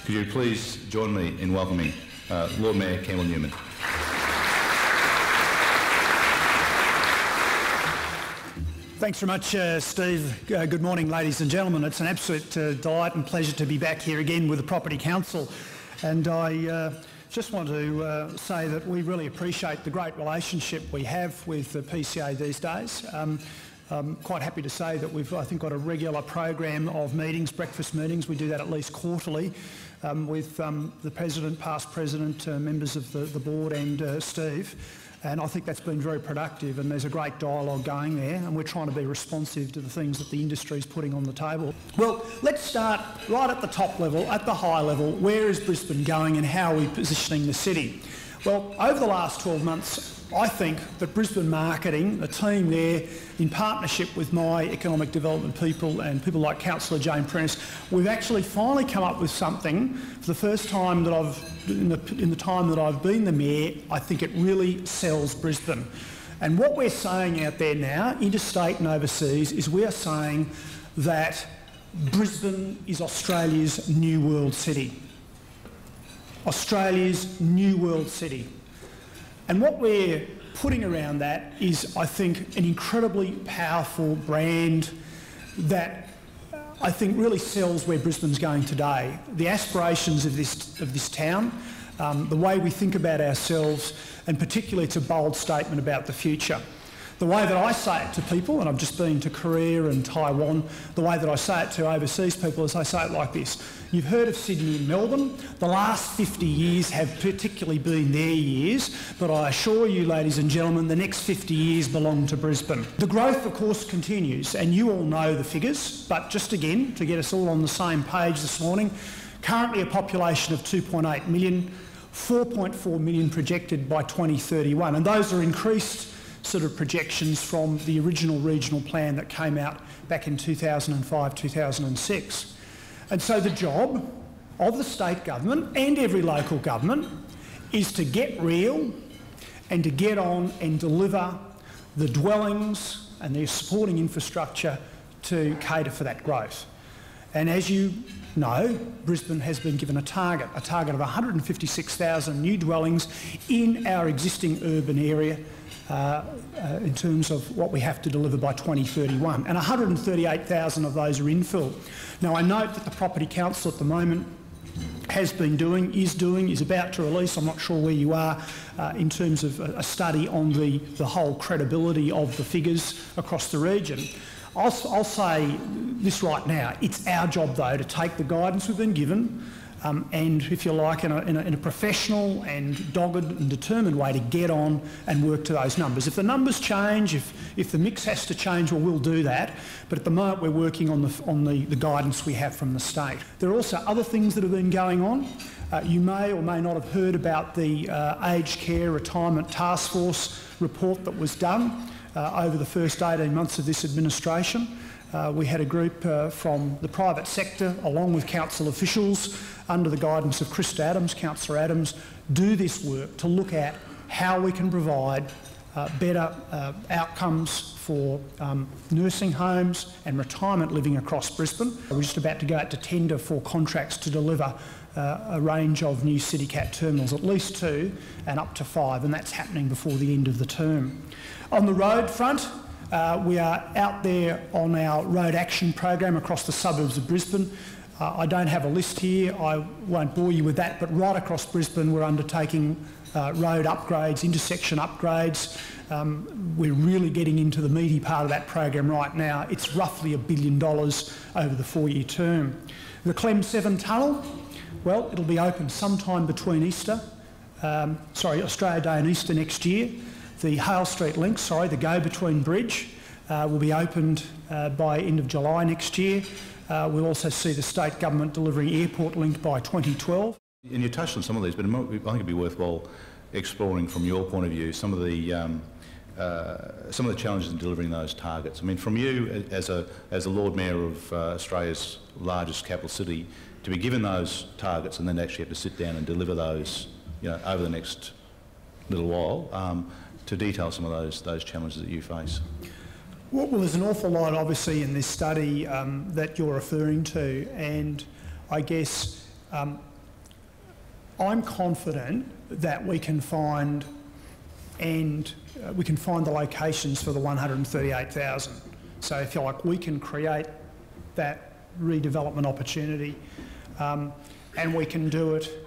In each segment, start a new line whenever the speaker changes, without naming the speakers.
Could you please join me in welcoming Lord Mayor Campbell Newman.
Thanks very much, Steve. Good morning, ladies and gentlemen. It's an absolute delight and pleasure to be back here again with the Property Council. And I just want to say that we really appreciate the great relationship we have with the PCA these days. I'm quite happy to say that we've, I think, got a regular program of meetings, breakfast meetings. We do that at least quarterly with the President, past President, members of the board and Steve. And I think that's been very productive, and there's a great dialogue going there, and we're trying to be responsive to the things that the industry is putting on the table. Well, let's start right at the top level, at the high level. Where is Brisbane going and how are we positioning the city? Well, over the last 12 months, I think that Brisbane Marketing, the team there, in partnership with my economic development people and people like Councillor Jane Prentice, we've actually finally come up with something for the first time that in the time that I've been the mayor. I think it really sells Brisbane. And what we're saying out there now, interstate and overseas, is we are saying that Brisbane is Australia's new world city. Australia's new world city. And what we're putting around that is, I think, an incredibly powerful brand that I think really sells where Brisbane's going today. The aspirations of this town, the way we think about ourselves, and particularly it's a bold statement about the future. The way that I say it to people, and I've just been to Korea and Taiwan, the way that I say it to overseas people is I say it like this. You've heard of Sydney and Melbourne. The last 50 years have particularly been their years, but I assure you, ladies and gentlemen, the next 50 years belong to Brisbane. The growth, of course, continues, and you all know the figures, but just again, to get us all on the same page this morning, currently a population of 2.8 million, 4.4 million projected by 2031, and those are increased sort of projections from the original regional plan that came out back in 2005, 2006. And so the job of the state government and every local government is to get real and to get on and deliver the dwellings and their supporting infrastructure to cater for that growth. And as you know, Brisbane has been given a target of 156,000 new dwellings in our existing urban area in terms of what we have to deliver by 2031, and 138,000 of those are infill. Now, I note that the Property Council at the moment is about to release, I'm not sure where you are, in terms of a study on the whole credibility of the figures across the region. I'll say this right now, it's our job though to take the guidance we've been given and, if you like, in a professional and dogged and determined way to get on and work to those numbers. If the numbers change, if the mix has to change, well, we'll do that. But at the moment, we're working on the guidance we have from the state. There are also other things that have been going on. You may or may not have heard about the Aged Care Retirement Task Force report that was done over the first 18 months of this administration. We had a group from the private sector, along with council officials, under the guidance of Councillor Adams, do this work to look at how we can provide better outcomes for nursing homes and retirement living across Brisbane. We're just about to go out to tender for contracts to deliver a range of new CityCat terminals, at least 2 and up to 5, and that's happening before the end of the term. On the road front, we are out there on our road action program across the suburbs of Brisbane. I don't have a list here, I won't bore you with that, but right across Brisbane we're undertaking road upgrades, intersection upgrades. We're really getting into the meaty part of that program right now. It's roughly $1 billion over the 4-year term. The Clem 7 tunnel, well, it'll be open sometime between Australia Day and Easter next year. The Hale Street Link, the go-between bridge, will be opened by end of July next year. We'll also see the state government delivering Airport Link by 2012.
And you touched on some of these, but I think it'd be worthwhile exploring from your point of view some of the challenges in delivering those targets. I mean, from you as a Lord Mayor of Australia's largest capital city, to be given those targets and then actually have to sit down and deliver those, over the next little while, to detail some of those challenges that you face.
Well, there's an awful lot, obviously, in this study that you're referring to, and I guess I'm confident that we can find the locations for the 138,000. So if you like, we can create that redevelopment opportunity, and we can do it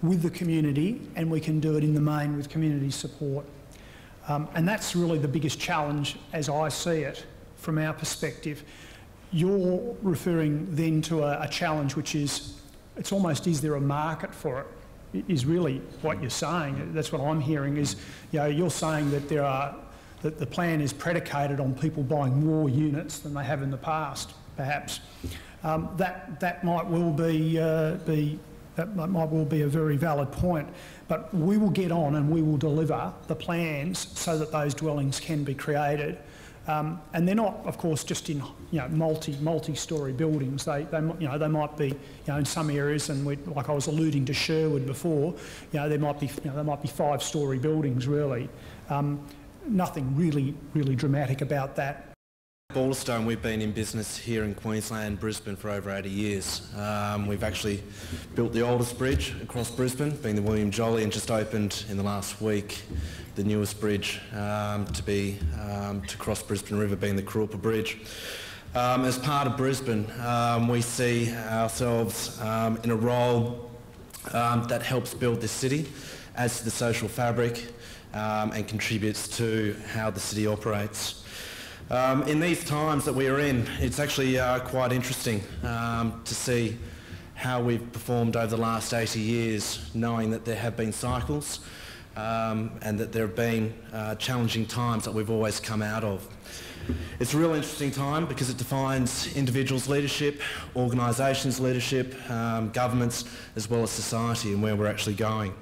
with the community, and we can do it in the main with community support. And that's really the biggest challenge as I see it from our perspective. You're referring then to a challenge which is, it's almost, is there a market for it, is really what you're saying. That's what I'm hearing is, you know, you're saying that that the plan is predicated on people buying more units than they have in the past, perhaps. That might well be a very valid point, but we will get on and we will deliver the plans so that those dwellings can be created. And they're not, of course, just in multi-storey buildings. They might be, in some areas, and like I was alluding to Sherwood before, there might be 5-storey buildings really. Nothing really dramatic about that.
Balderstone, we've been in business here in Queensland, Brisbane, for over 80 years. We've actually built the oldest bridge across Brisbane, being the William Jolly, and just opened in the last week the newest bridge to cross Brisbane River, being the Kooropah Bridge. As part of Brisbane, we see ourselves in a role that helps build this city, adds to the social fabric, and contributes to how the city operates. In these times that we are in, it's actually quite interesting to see how we've performed over the last 80 years, knowing that there have been cycles and that there have been challenging times that we've always come out of. It's a real interesting time because it defines individuals' leadership, organisations' leadership, governments, as well as society, and where we're actually going.